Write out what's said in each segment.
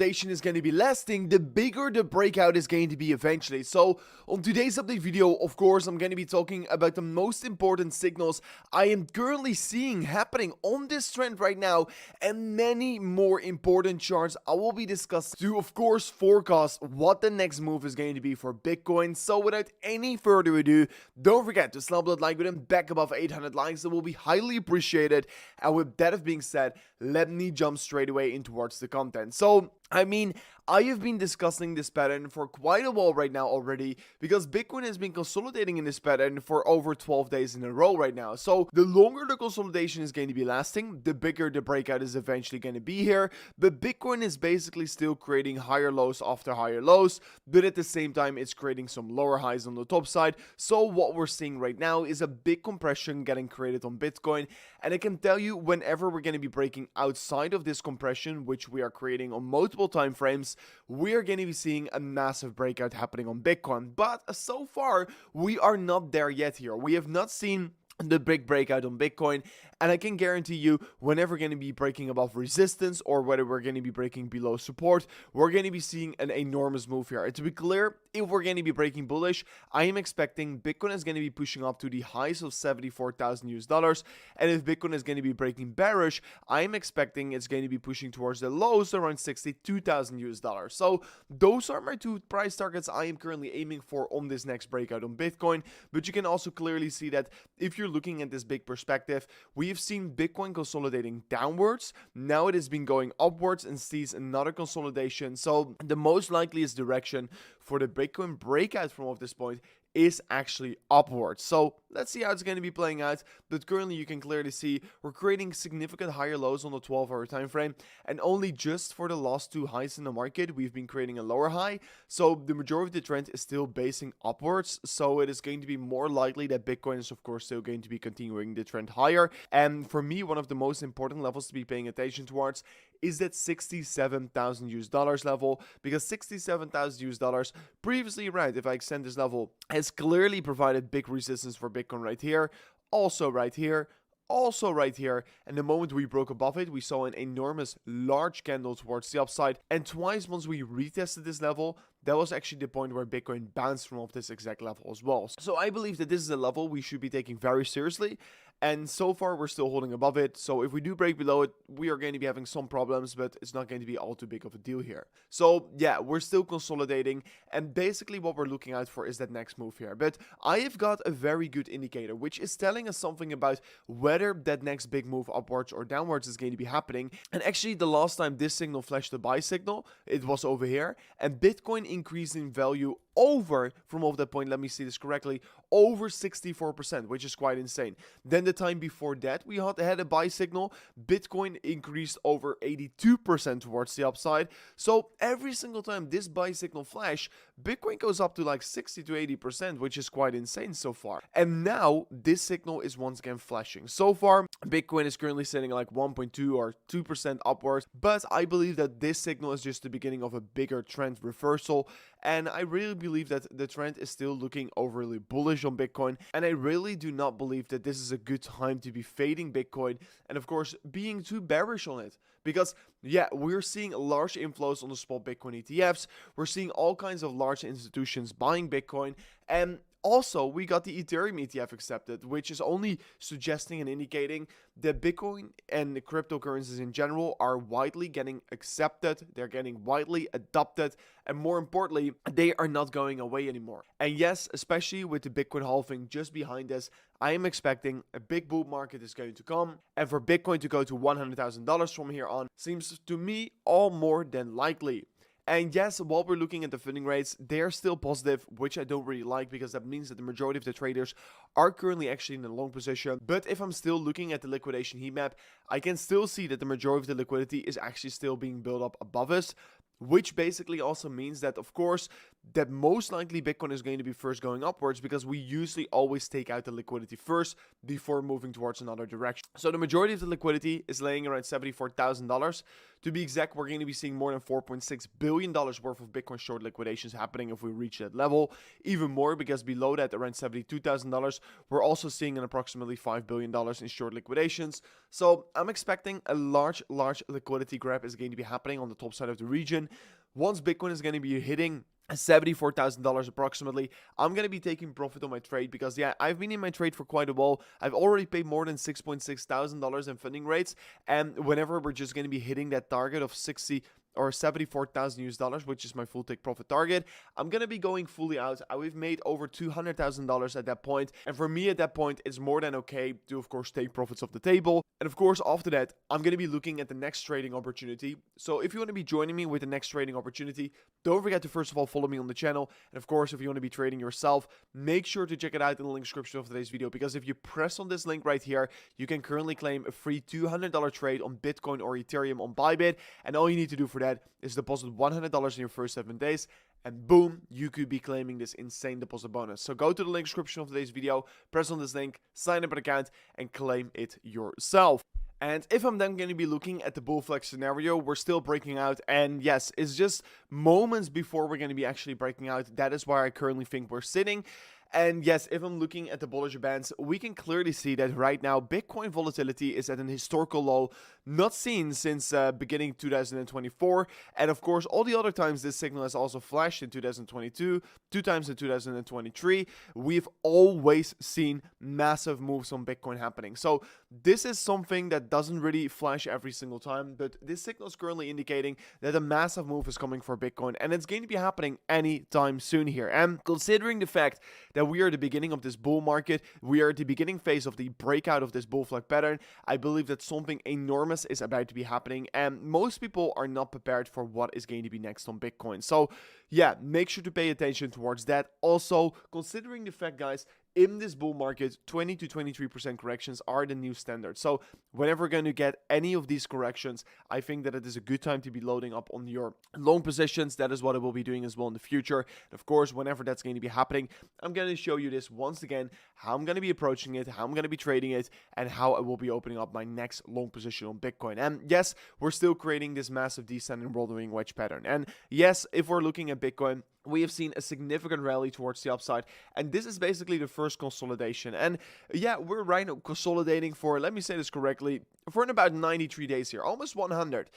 consolidation is going to be lasting, the bigger the breakout is going to be eventually. So on today's update video, of course, I'm going to be talking about the most important signals I am currently seeing happening on this trend right now, and many more important charts I will be discussing to, of course, forecast what the next move is going to be for Bitcoin. So without any further ado, don't forget to slap that like button back above 800 likes. That will be highly appreciated. And with that being said, let me jump straight away in towards the content. So, I have been discussing this pattern for quite a while right now already, because Bitcoin has been consolidating in this pattern for over 12 days in a row right now. So the longer the consolidation is going to be lasting, the bigger the breakout is eventually going to be here. But Bitcoin is basically still creating higher lows after higher lows, but at the same time it's creating some lower highs on the top side. So what we're seeing right now is a big compression getting created on Bitcoin, and I can tell you, whenever we're going to be breaking outside of this compression, which we are creating on multiple time frames, we are going to be seeing a massive breakout happening on Bitcoin. But so far, we are not there yet here. We have not seen the big breakout on Bitcoin, and I can guarantee you, whenever we're going to be breaking above resistance or whether we're going to be breaking below support, we're going to be seeing an enormous move here. And to be clear, if we're going to be breaking bullish, I am expecting Bitcoin is going to be pushing up to the highs of $74,000, and if Bitcoin is going to be breaking bearish, I am expecting it's going to be pushing towards the lows around $62,000. So those are my two price targets I am currently aiming for on this next breakout on Bitcoin. But you can also clearly see that if you're looking at this big perspective, we've seen Bitcoin consolidating downwards. Now it has been going upwards and sees another consolidation. So the most likeliest direction for the Bitcoin breakout from this point is actually upwards. So let's see how it's going to be playing out. But currently you can clearly see we're creating significant higher lows on the 12-hour time frame, and only just for the last two highs in the market we've been creating a lower high. So the majority of the trend is still basing upwards, so it is going to be more likely that Bitcoin is of course still going to be continuing the trend higher. And for me, one of the most important levels to be paying attention towards is that $67,000 level, because $67,000 previously, right, if I extend this level, has clearly provided big resistance for Bitcoin right here, also right here, also right here, and the moment we broke above it, we saw an enormous large candle towards the upside, and twice once we retested this level, that was actually the point where Bitcoin bounced from off this exact level as well. So I believe that this is a level we should be taking very seriously, and so far we're still holding above it. So if we do break below it, we are going to be having some problems, but it's not going to be all too big of a deal here. So yeah, we're still consolidating, and basically what we're looking out for is that next move here. But I have got a very good indicator, which is telling us something about whether that next big move upwards or downwards is going to be happening. And actually, the last time this signal flashed the buy signal, it was over here, and Bitcoin increased in value over, from off that point, let me see this correctly, over 64%, which is quite insane. Then the time before that, we had a buy signal. Bitcoin increased over 82% towards the upside. So every single time this buy signal flash, Bitcoin goes up to like 60 to 80%, which is quite insane so far. And now this signal is once again flashing. So far, Bitcoin is currently sitting like 1.2 or 2% upwards, but I believe that this signal is just the beginning of a bigger trend reversal. And I really believe that the trend is still looking overly bullish on Bitcoin, and I really do not believe that this is a good time to be fading Bitcoin and of course being too bearish on it. Because yeah, we're seeing large inflows on the spot Bitcoin ETFs, we're seeing all kinds of large institutions buying Bitcoin, and also, we got the Ethereum ETF accepted, which is only suggesting and indicating that Bitcoin and the cryptocurrencies in general are widely getting accepted, they're getting widely adopted, and more importantly, they are not going away anymore. And yes, especially with the Bitcoin halving just behind us, I am expecting a big bull market is going to come, and for Bitcoin to go to $100,000 from here on seems to me all more than likely. And yes, while we're looking at the funding rates, they're still positive, which I don't really like, because that means that the majority of the traders are currently actually in a long position. But if I'm still looking at the liquidation heat map, I can still see that the majority of the liquidity is actually still being built up above us, which basically also means that, of course, that most likely Bitcoin is going to be first going upwards, because we usually always take out the liquidity first before moving towards another direction. So the majority of the liquidity is laying around $74,000. To be exact, we're going to be seeing more than $4.6 billion worth of Bitcoin short liquidations happening if we reach that level. Even more, because below that, around $72,000, we're also seeing an approximately $5 billion in short liquidations. So I'm expecting a large liquidity grab is going to be happening on the top side of the region. Once Bitcoin is going to be hitting $74,000 approximately, I'm going to be taking profit on my trade, because yeah, I've been in my trade for quite a while. I've already paid more than $6.6 thousand in funding rates, and whenever we're just going to be hitting that target of 60 or 74,000 US dollars, which is my full take profit target, I'm gonna be going fully out. We've made over $200,000 at that point, and for me at that point, it's more than okay to of course take profits off the table. And of course after that, I'm gonna be looking at the next trading opportunity. So if you want to be joining me with the next trading opportunity, don't forget to first of all follow me on the channel, and of course if you want to be trading yourself, make sure to check it out in the link description of today's video, because if you press on this link right here, you can currently claim a free $200 trade on Bitcoin or Ethereum on Bybit, and all you need to do for that is deposit $100 in your first 7 days, and boom, you could be claiming this insane deposit bonus. So go to the link description of today's video, press on this link, sign up an account, and claim it yourself. And if I'm then going to be looking at the bull flag scenario, we're still breaking out, and yes, it's just moments before we're going to be actually breaking out. That is where I currently think we're sitting. And yes, if I'm looking at the Bollinger Bands, we can clearly see that right now Bitcoin volatility is at an historical low, not seen since beginning 2024. And of course, all the other times this signal has also flashed in 2022, 2 times in 2023, we've always seen massive moves on Bitcoin happening. So this is something that doesn't really flash every single time, but this signal is currently indicating that a massive move is coming for Bitcoin, and it's going to be happening anytime soon here. And considering the fact that we are at the beginning of this bull market, we are at the beginning phase of the breakout of this bull flag pattern, I believe that something enormous is about to be happening, and most people are not prepared for what is going to be next on Bitcoin. So yeah, make sure to pay attention towards that. Also, considering the fact, guys, in this bull market, 20 to 23% corrections are the new standard. So whenever we're going to get any of these corrections, I think that it is a good time to be loading up on your long positions. That is what I will be doing as well in the future. And of course, whenever that's going to be happening, I'm going to show you this once again, how I'm going to be approaching it, how I'm going to be trading it, and how I will be opening up my next long position on Bitcoin. And yes, we're still creating this massive descending world moving wedge pattern. And yes, if we're looking at Bitcoin, we have seen a significant rally towards the upside, and this is basically the first consolidation. And yeah, we're right now consolidating for, let me say this correctly, for in about 93 days here, almost 100.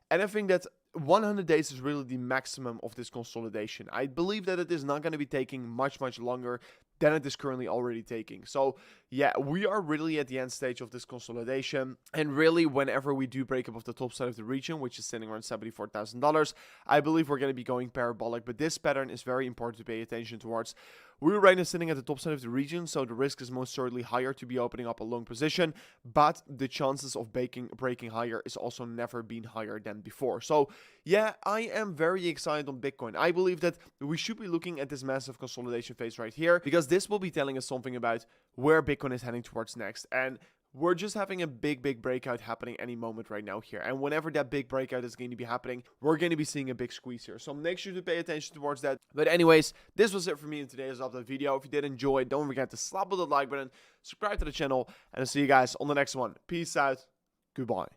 And I think that 100 days is really the maximum of this consolidation. I believe that it is not going to be taking much longer than it is currently already taking. So yeah, we are really at the end stage of this consolidation, and really whenever we do break up of the top side of the region, which is sitting around $74,000, I believe we're going to be going parabolic. But this pattern is very important to pay attention towards. We're right now sitting at the top side of the region, so the risk is most certainly higher to be opening up a long position, but the chances of breaking higher is also never been higher than before. So yeah, I am very excited on Bitcoin. I believe that we should be looking at this massive consolidation phase right here, because this will be telling us something about where Bitcoin is heading towards next. And we're just having a big breakout happening any moment right now here. And whenever that big breakout is going to be happening, we're going to be seeing a big squeeze here. So make sure to pay attention towards that. But anyways, this was it for me in today's update video. If you did enjoy, don't forget to slap on the like button, subscribe to the channel, and I'll see you guys on the next one. Peace out. Goodbye.